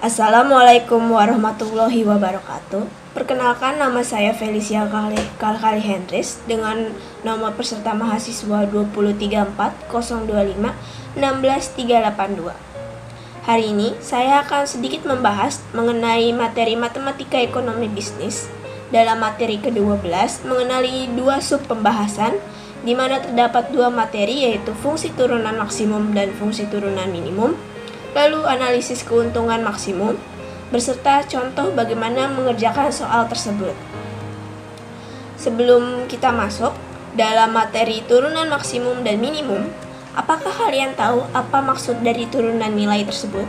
Assalamualaikum warahmatullahi wabarakatuh. Perkenalkan, nama saya Felicia Kalkali Hendris dengan nomor peserta mahasiswa 23402516382. Hari ini saya akan sedikit membahas mengenai materi matematika ekonomi bisnis. Dalam materi ke-12 mengenali dua sub pembahasan di mana terdapat dua materi, yaitu fungsi turunan maksimum dan fungsi turunan minimum. Lalu analisis keuntungan maksimum, beserta contoh bagaimana mengerjakan soal tersebut. Sebelum kita masuk dalam materi turunan maksimum dan minimum, apakah kalian tahu apa maksud dari turunan nilai tersebut?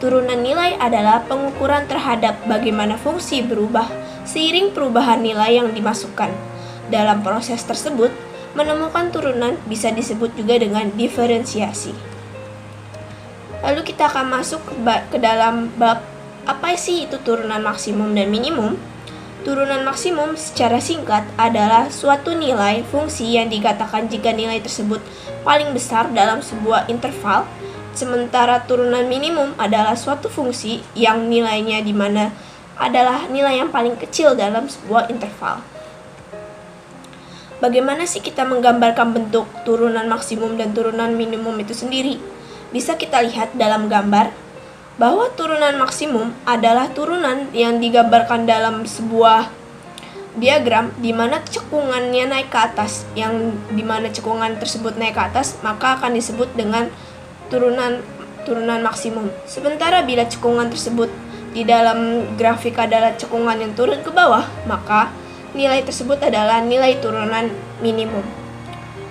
Turunan nilai adalah pengukuran terhadap bagaimana fungsi berubah seiring perubahan nilai yang dimasukkan. Dalam proses tersebut, menemukan turunan bisa disebut juga dengan diferensiasi. Lalu kita akan masuk ke dalam bab apa sih itu turunan maksimum dan minimum. Turunan maksimum secara singkat adalah suatu nilai fungsi yang dikatakan jika nilai tersebut paling besar dalam sebuah interval, sementara turunan minimum adalah suatu fungsi yang nilainya di mana adalah nilai yang paling kecil dalam sebuah interval. Bagaimana sih kita menggambarkan bentuk turunan maksimum dan turunan minimum itu sendiri? Bisa kita lihat dalam gambar bahwa turunan maksimum adalah turunan yang digambarkan dalam sebuah diagram di mana cekungannya naik ke atas, yang di mana cekungan tersebut naik ke atas, maka akan disebut dengan turunan maksimum. Sementara bila cekungan tersebut di dalam grafik adalah cekungan yang turun ke bawah, maka nilai tersebut adalah nilai turunan minimum.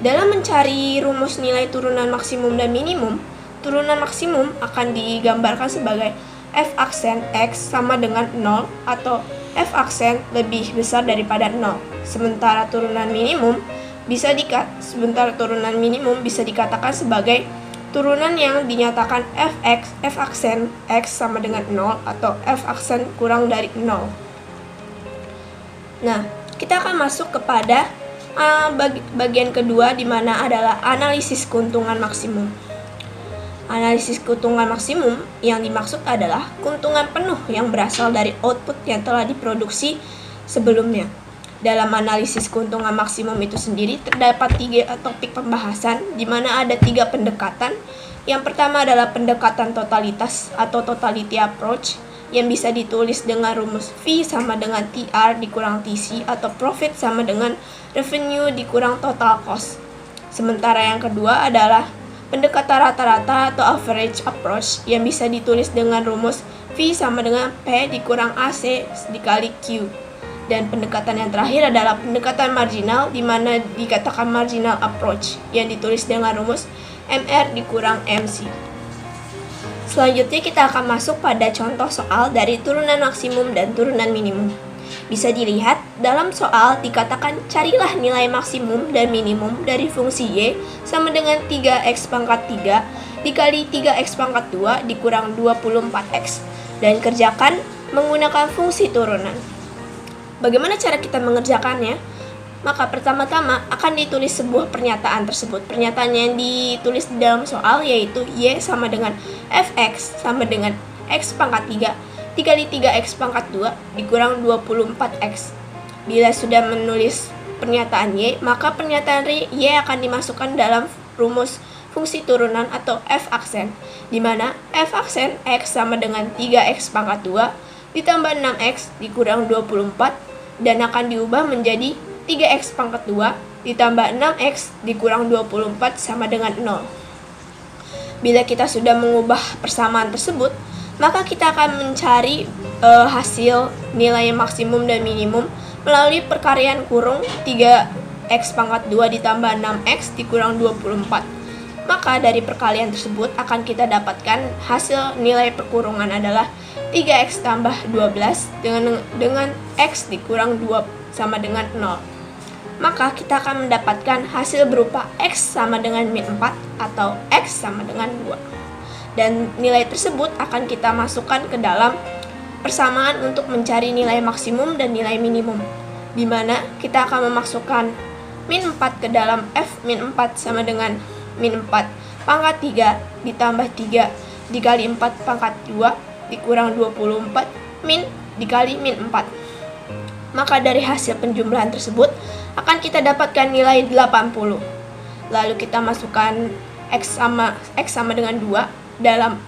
Dalam mencari rumus nilai turunan maksimum dan minimum, turunan maksimum akan digambarkan sebagai f aksen x sama dengan 0 atau f aksen lebih besar daripada 0. Sementara turunan minimum bisa dikatakan sebagai turunan yang dinyatakan f aksen x sama dengan 0 atau f aksen kurang dari 0. Nah, kita akan masuk kepada bagian kedua, di mana adalah analisis keuntungan maksimum. Analisis keuntungan maksimum yang dimaksud adalah keuntungan penuh yang berasal dari output yang telah diproduksi sebelumnya. Dalam analisis keuntungan maksimum itu sendiri terdapat 3 topik pembahasan, di mana ada 3 pendekatan. Yang pertama adalah pendekatan totalitas atau totality approach, yang bisa ditulis dengan rumus V sama dengan TR dikurang TC atau profit sama dengan revenue dikurang total cost. Sementara yang kedua adalah pendekatan rata-rata atau average approach, yang bisa ditulis dengan rumus V sama dengan P dikurang AC dikali Q. Dan pendekatan yang terakhir adalah pendekatan marginal, di mana dikatakan marginal approach, yang ditulis dengan rumus MR dikurang MC. Selanjutnya kita akan masuk pada contoh soal dari turunan maksimum dan turunan minimum. Bisa dilihat dalam soal dikatakan carilah nilai maksimum dan minimum dari fungsi y sama dengan 3x pangkat 3 dikali 3x pangkat 2 dikurang 24x, dan kerjakan menggunakan fungsi turunan. Bagaimana cara kita mengerjakannya? Maka pertama-tama akan ditulis sebuah pernyataan tersebut. Pernyataan yang ditulis di dalam soal yaitu y sama dengan fx sama dengan x pangkat 3 dikali 3x pangkat 2 dikurang 24x. Bila sudah menulis pernyataan y, maka pernyataan y akan dimasukkan dalam rumus fungsi turunan atau f aksen, di mana f aksen x sama dengan 3x pangkat 2 ditambah 6x dikurang 24, dan akan diubah menjadi 3x pangkat 2 ditambah 6x dikurang 24 sama dengan 0. Bila kita sudah mengubah persamaan tersebut, maka kita akan mencari hasil nilai maksimum dan minimum melalui perkalian kurung 3x pangkat 2 ditambah 6x dikurang 24. Maka dari perkalian tersebut akan kita dapatkan hasil nilai perkurungan adalah 3x tambah 12 dengan x dikurang 2 sama dengan 0. Maka kita akan mendapatkan hasil berupa x sama dengan min 4 atau x sama dengan 2. Dan nilai tersebut akan kita masukkan ke dalam persamaan untuk mencari nilai maksimum dan nilai minimum, di mana kita akan memasukkan min 4 ke dalam f min 4 sama dengan min 4 pangkat 3 ditambah 3 dikali 4 pangkat 2 dikurang 24 min dikali min 4. Maka dari hasil penjumlahan tersebut akan kita dapatkan nilai 80. Lalu kita masukkan X sama dengan 2 dalam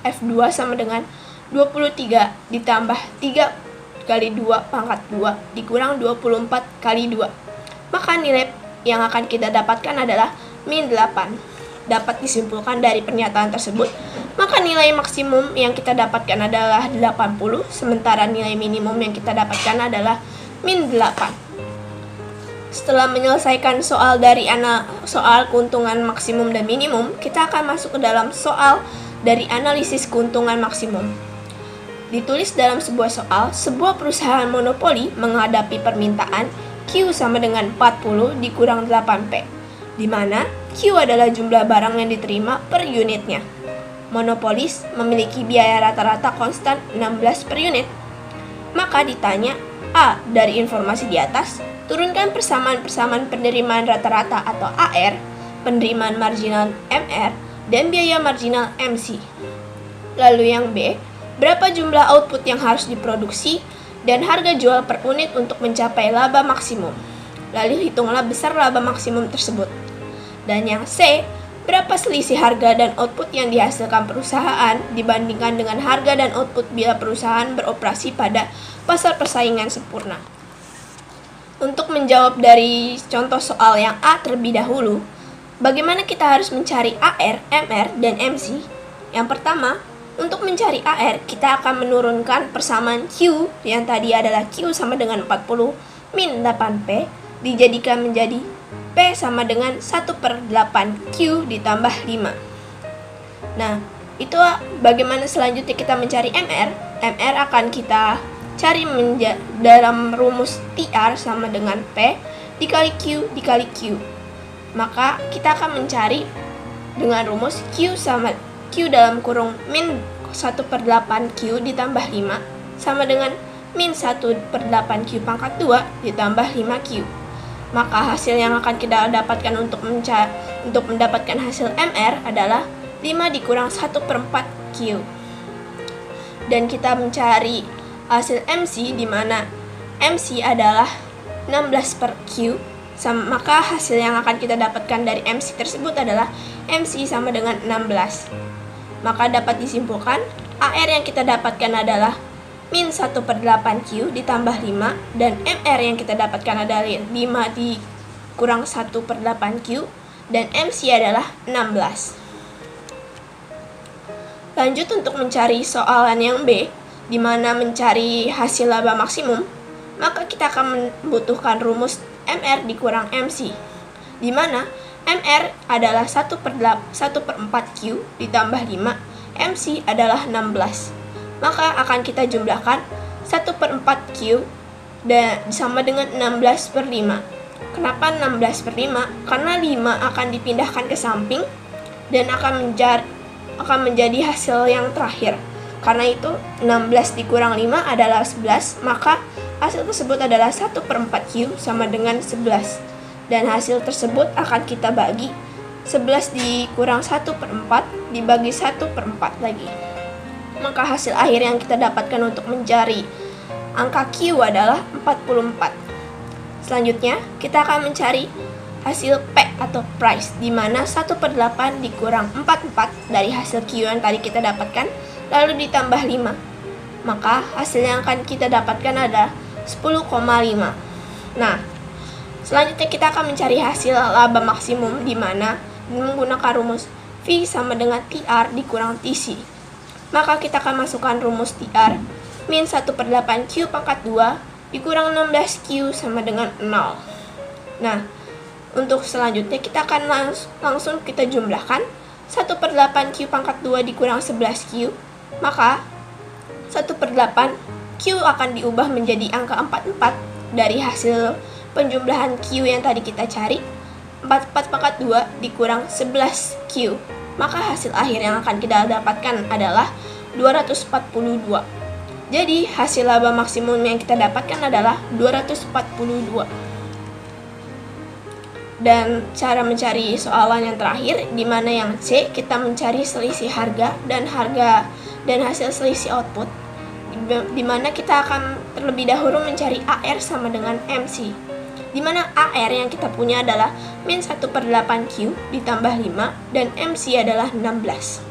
F2 sama dengan 23 ditambah 3 kali 2 pangkat 2 dikurang 24 kali 2. Maka nilai yang akan kita dapatkan adalah min 8. Dapat disimpulkan dari pernyataan tersebut, maka nilai maksimum yang kita dapatkan adalah 80, sementara nilai minimum yang kita dapatkan adalah min 8. Setelah menyelesaikan soal dari soal keuntungan maksimum dan minimum, kita akan masuk ke dalam soal dari analisis keuntungan maksimum. Ditulis dalam sebuah soal, sebuah perusahaan monopoli menghadapi permintaan Q sama dengan 40 dikurang 8P, di mana Q adalah jumlah barang yang diterima per unitnya. Monopolis memiliki biaya rata-rata konstan 16 per unit. Maka ditanya, A. Dari informasi di atas, turunkan persamaan penerimaan rata-rata atau AR, penerimaan marginal MR, dan biaya marginal MC. Lalu yang B, berapa jumlah output yang harus diproduksi dan harga jual per unit untuk mencapai laba maksimum. Lalu hitunglah besar laba maksimum tersebut. Dan yang C, berapa selisih harga dan output yang dihasilkan perusahaan dibandingkan dengan harga dan output bila perusahaan beroperasi pada pasar persaingan sempurna. Untuk menjawab dari contoh soal yang A terlebih dahulu, bagaimana kita harus mencari AR, MR, dan MC? Yang pertama, untuk mencari AR, kita akan menurunkan persamaan Q yang tadi adalah Q sama dengan 40 min 8P dijadikan menjadi P sama dengan 1/8Q ditambah 5. Nah, itu bagaimana selanjutnya kita mencari MR. MR akan kita cari dalam rumus TR sama dengan P dikali Q dikali Q. Maka kita akan mencari dengan rumus Q sama Q dalam kurung min 1/8Q ditambah 5 sama dengan min 1/8Q pangkat 2 ditambah 5Q. Maka hasil yang akan kita dapatkan untuk mendapatkan hasil MR adalah 5 dikurang 1/4Q. Dan kita mencari hasil MC di mana MC adalah 16 per Q. Maka hasil yang akan kita dapatkan dari MC tersebut adalah MC sama dengan 16. Maka dapat disimpulkan AR yang kita dapatkan adalah min 1/8Q ditambah 5 dan MR yang kita dapatkan adalah 5 dikurang 1/8Q dan MC adalah 16. Lanjut untuk mencari soalan yang B, di mana mencari hasil laba maksimum, maka kita akan membutuhkan rumus MR dikurang MC, di mana MR adalah 1/4Q ditambah 5, MC adalah 16. Maka akan kita jumlahkan 1/4Q dan sama dengan 16/5. Kenapa 16/5? Karena 5 akan dipindahkan ke samping dan akan menjadi hasil yang terakhir. Karena itu 16 dikurang 5 adalah 11, maka hasil tersebut adalah 1/4Q sama dengan 11. Dan hasil tersebut akan kita bagi 11 dikurang 1/4 dibagi 1/4 lagi. Maka hasil akhir yang kita dapatkan untuk mencari angka Q adalah 44. Selanjutnya, kita akan mencari hasil P atau price, di mana 1/8 dikurang 44 dari hasil Q yang tadi kita dapatkan, lalu ditambah 5. Maka hasil yang akan kita dapatkan adalah 10,5. Nah, selanjutnya kita akan mencari hasil laba maksimum, di mana menggunakan rumus V sama dengan TR dikurang TC. Maka kita akan masukkan rumus TR min 1/8Q pangkat 2 dikurang 16Q sama dengan 0. Nah, untuk selanjutnya kita akan langsung kita jumlahkan 1/8Q pangkat 2 dikurang 11Q. Maka 1/8Q akan diubah menjadi angka 44 dari hasil penjumlahan Q yang tadi kita cari. 44 pangkat 2 dikurang 11Q. Maka hasil akhir yang akan kita dapatkan adalah 242. Jadi hasil laba maksimum yang kita dapatkan adalah 242. Dan cara mencari soalan yang terakhir, di mana yang C kita mencari selisih harga dan harga dan hasil selisih output, di mana kita akan terlebih dahulu mencari AR sama dengan MC, di mana AR yang kita punya adalah min 1/8Q ditambah 5 dan MC adalah 16.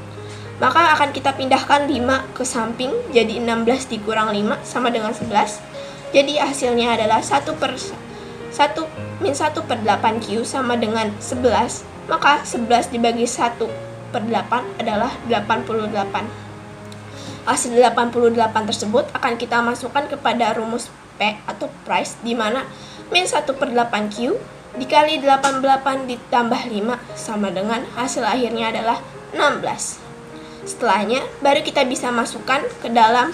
Maka akan kita pindahkan 5 ke samping, jadi 16 dikurang 5 sama dengan 11. Jadi hasilnya adalah 1/8Q sama dengan 11. Maka 11 dibagi 1/8 adalah 88. Hasil 88 tersebut akan kita masukkan kepada rumus P atau price, di mana min 1/8Q dikali 88 ditambah 5 sama dengan hasil akhirnya adalah 16. Setelahnya baru kita bisa masukkan ke dalam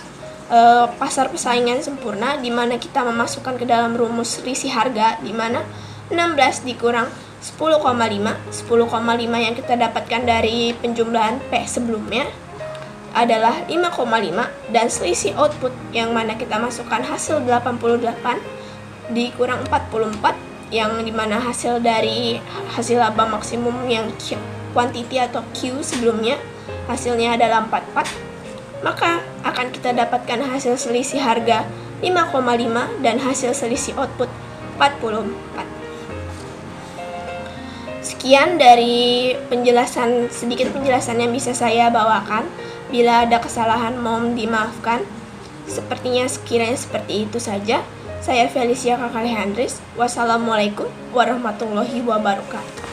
pasar persaingan sempurna, di mana kita memasukkan ke dalam rumus selisih harga, di mana 16 dikurang 10,5 yang kita dapatkan dari penjumlahan P sebelumnya adalah 5,5, dan selisih output yang mana kita masukkan hasil 88 dikurang 44, yang dimana hasil dari hasil laba maksimum yang quantity atau Q sebelumnya hasilnya adalah 44, maka akan kita dapatkan hasil selisih harga 5,5 dan hasil selisih output 44. Sekian dari sedikit penjelasan yang bisa saya bawakan. Bila ada kesalahan mohon dimaafkan. Sepertinya sekiranya seperti itu saja. Saya Felicia Kakalehandris. Wassalamualaikum warahmatullahi wabarakatuh.